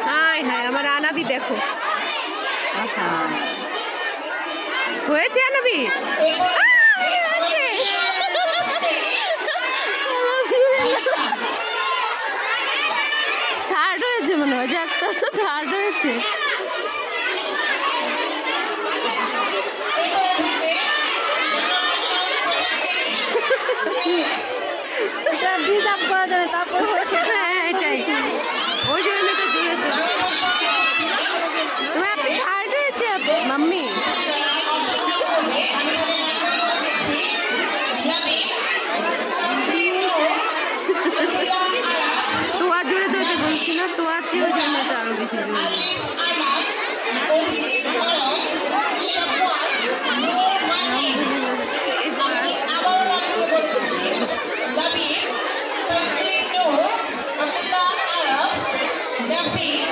হায় হায় আমার আনাবি দেখো হয়েছে আনাবি থার্ড হয়েছে মনে হয় যে একটা তো থার্ড হয়েছে এটা ডিজার্ভ করা যায় তারপর হয়েছে। হ্যাঁ এটাই ওই জন্য তো দিয়েছে তোমার থার্ড হয়েছে মাম্মি তোমার জোরে ধরতে বলছি না তোমার চেয়েও জন্য তো আরো বেশি জোরে David